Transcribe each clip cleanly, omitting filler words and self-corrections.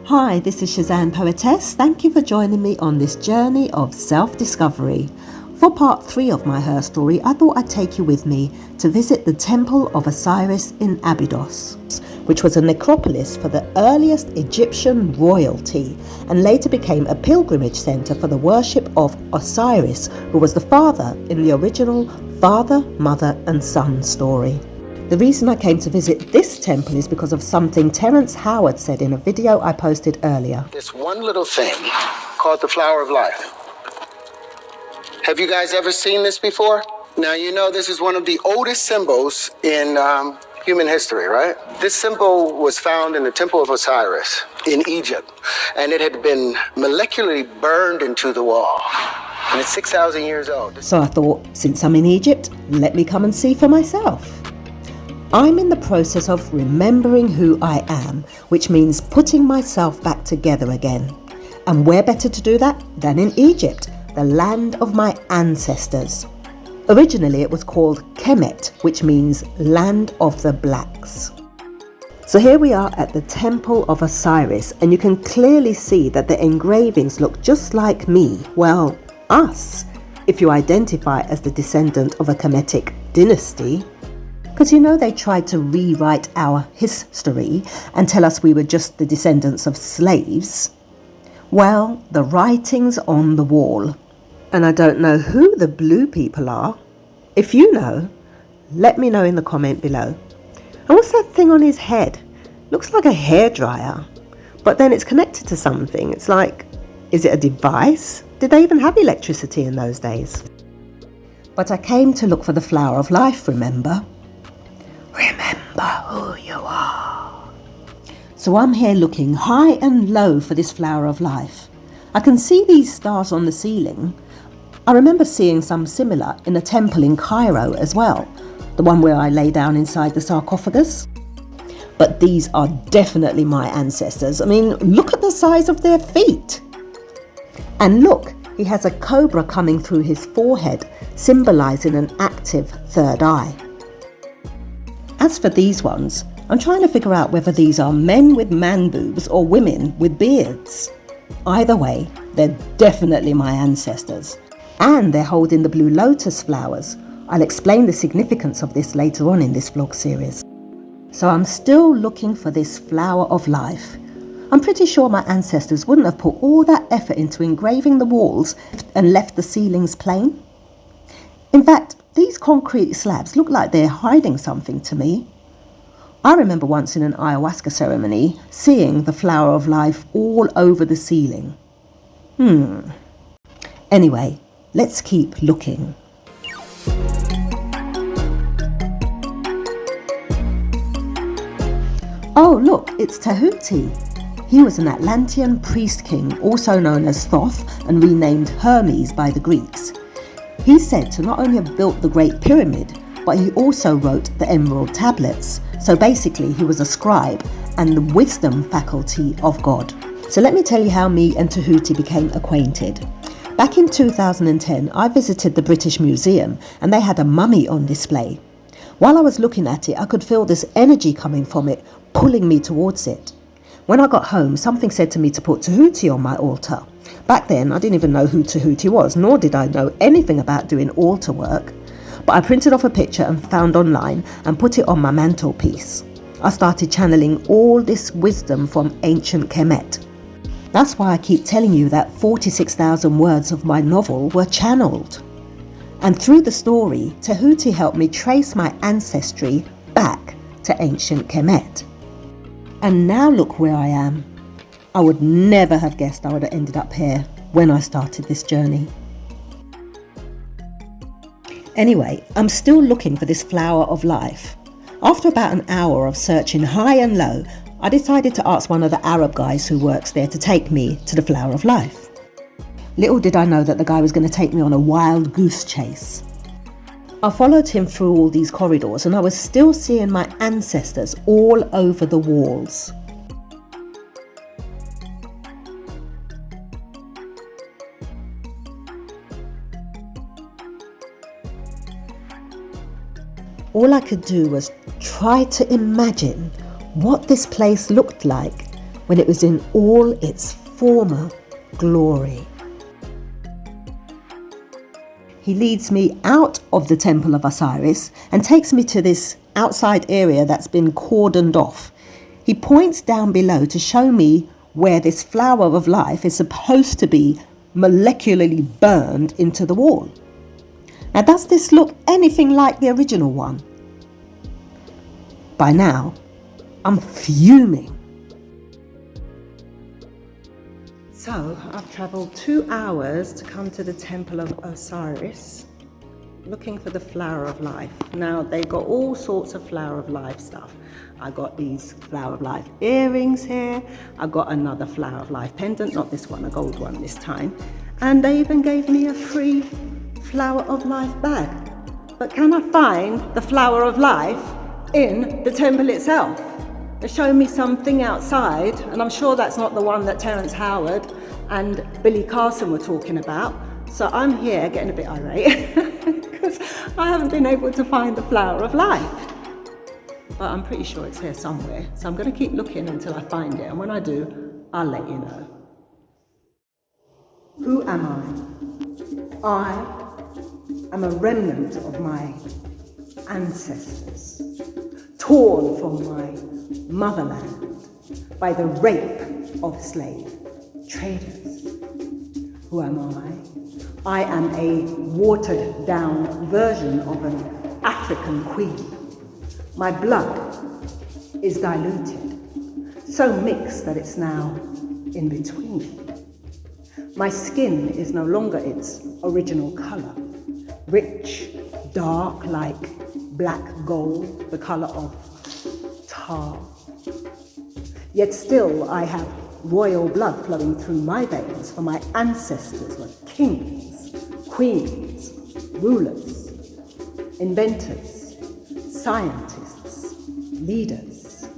Hi, this is Cezanne Poetess. Thank you for joining me on this journey of self-discovery. For part 3 of my her story, I thought I'd take you with me to visit the Temple of Osiris in Abydos, which was a necropolis for the earliest Egyptian royalty and later became a pilgrimage centre for the worship of Osiris, who was the father in the original father, mother and son story. The reason I came to visit this temple is because of something Terence Howard said in a video I posted earlier. This one little thing called the flower of life. Have you guys ever seen this before? Now, you know this is one of the oldest symbols in human history, right? This symbol was found in the Temple of Osiris in Egypt, and it had been molecularly burned into the wall. And it's 6,000 years old. So I thought, since I'm in Egypt, let me come and see for myself. I'm in the process of remembering who I am, which means putting myself back together again. And where better to do that than in Egypt, the land of my ancestors. Originally it was called Kemet, which means land of the blacks. So here we are at the Temple of Osiris, and you can clearly see that the engravings look just like me, well, us, if you identify as the descendant of a Kemetic dynasty. Because you know they tried to rewrite our history and tell us we were just the descendants of slaves. Well, the writing's on the wall. And I don't know who the blue people are. If you know, let me know in the comment below. And what's that thing on his head? Looks like a hairdryer. But then it's connected to something. It's like, is it a device? Did they even have electricity in those days? But I came to look for the flower of life, remember? Remember who you are. So I'm here looking high and low for this flower of life. I can see these stars on the ceiling. I remember seeing some similar in a temple in Cairo as well, the one where I lay down inside the sarcophagus. But these are definitely my ancestors. I mean, look at the size of their feet. And look, he has a cobra coming through his forehead, symbolizing an active third eye. As for these ones, I'm trying to figure out whether these are men with man boobs or women with beards. Either way, they're definitely my ancestors. And they're holding the blue lotus flowers. I'll explain the significance of this later on in this vlog series. So I'm still looking for this flower of life. I'm pretty sure my ancestors wouldn't have put all that effort into engraving the walls and left the ceilings plain. In fact, these concrete slabs look like they're hiding something to me. I remember once in an ayahuasca ceremony seeing the flower of life all over the ceiling. Anyway, let's keep looking. Oh look, it's Tahuti. He was an Atlantean priest king, also known as Thoth and renamed Hermes by the Greeks. He's said to not only have built the Great Pyramid, but he also wrote the Emerald Tablets. So basically he was a scribe and the wisdom faculty of God. So let me tell you how me and Tahuti became acquainted. Back in 2010, I visited the British Museum and they had a mummy on display. While I was looking at it, I could feel this energy coming from it, pulling me towards it. When I got home, something said to me to put Tahuti on my altar. Back then, I didn't even know who Tahuti was, nor did I know anything about doing altar work. But I printed off a picture and found online and put it on my mantelpiece. I started channeling all this wisdom from ancient Kemet. That's why I keep telling you that 46,000 words of my novel were channeled. And through the story, Tahuti helped me trace my ancestry back to ancient Kemet. And now look where I am. I would never have guessed I would have ended up here when I started this journey. Anyway, I'm still looking for this flower of life. After about an hour of searching high and low, I decided to ask one of the Arab guys who works there to take me to the flower of life. Little did I know that the guy was going to take me on a wild goose chase. I followed him through all these corridors and I was still seeing my ancestors all over the walls. All I could do was try to imagine what this place looked like when it was in all its former glory. He leads me out of the temple of Osiris and takes me to this outside area that's been cordoned off. He points down below to show me where this flower of life is supposed to be molecularly burned into the wall. Now, does this look anything like the original one? By now, I'm fuming. So, I've travelled 2 hours to come to the temple of Osiris, looking for the flower of life. Now, they got all sorts of flower of life stuff. I got these flower of life earrings here. I got another flower of life pendant, not this one, a gold one this time. And they even gave me a free flower of life bag. But can I find the flower of life in the temple itself? They showed me something outside, and I'm sure that's not the one that Terence Howard and Billy Carson were talking about. So I'm here getting a bit irate because I haven't been able to find the flower of life. But I'm pretty sure it's here somewhere. So I'm going to keep looking until I find it. And when I do, I'll let you know. Who am I? I am a remnant of my ancestors, torn from my motherland by the rape of slave traders. Who am I? I am a watered down version of an African queen. My blood is diluted, so mixed that it's now in between. My skin is no longer its original color, rich, dark like black gold, the color of tar. Yet still I have royal blood flowing through my veins, for my ancestors were kings, queens, rulers, inventors, scientists, leaders.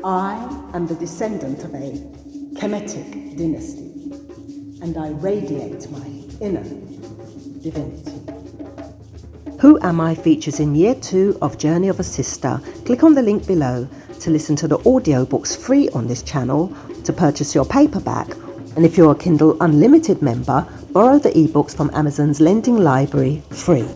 I am the descendant of a Kemetic dynasty, and I radiate my inner divinity. Who Am I features in Year 2 of Journey of a Sister. Click on the link below to listen to the audiobooks free on this channel, to purchase your paperback, and if you're a Kindle Unlimited member, borrow the ebooks from Amazon's lending library free.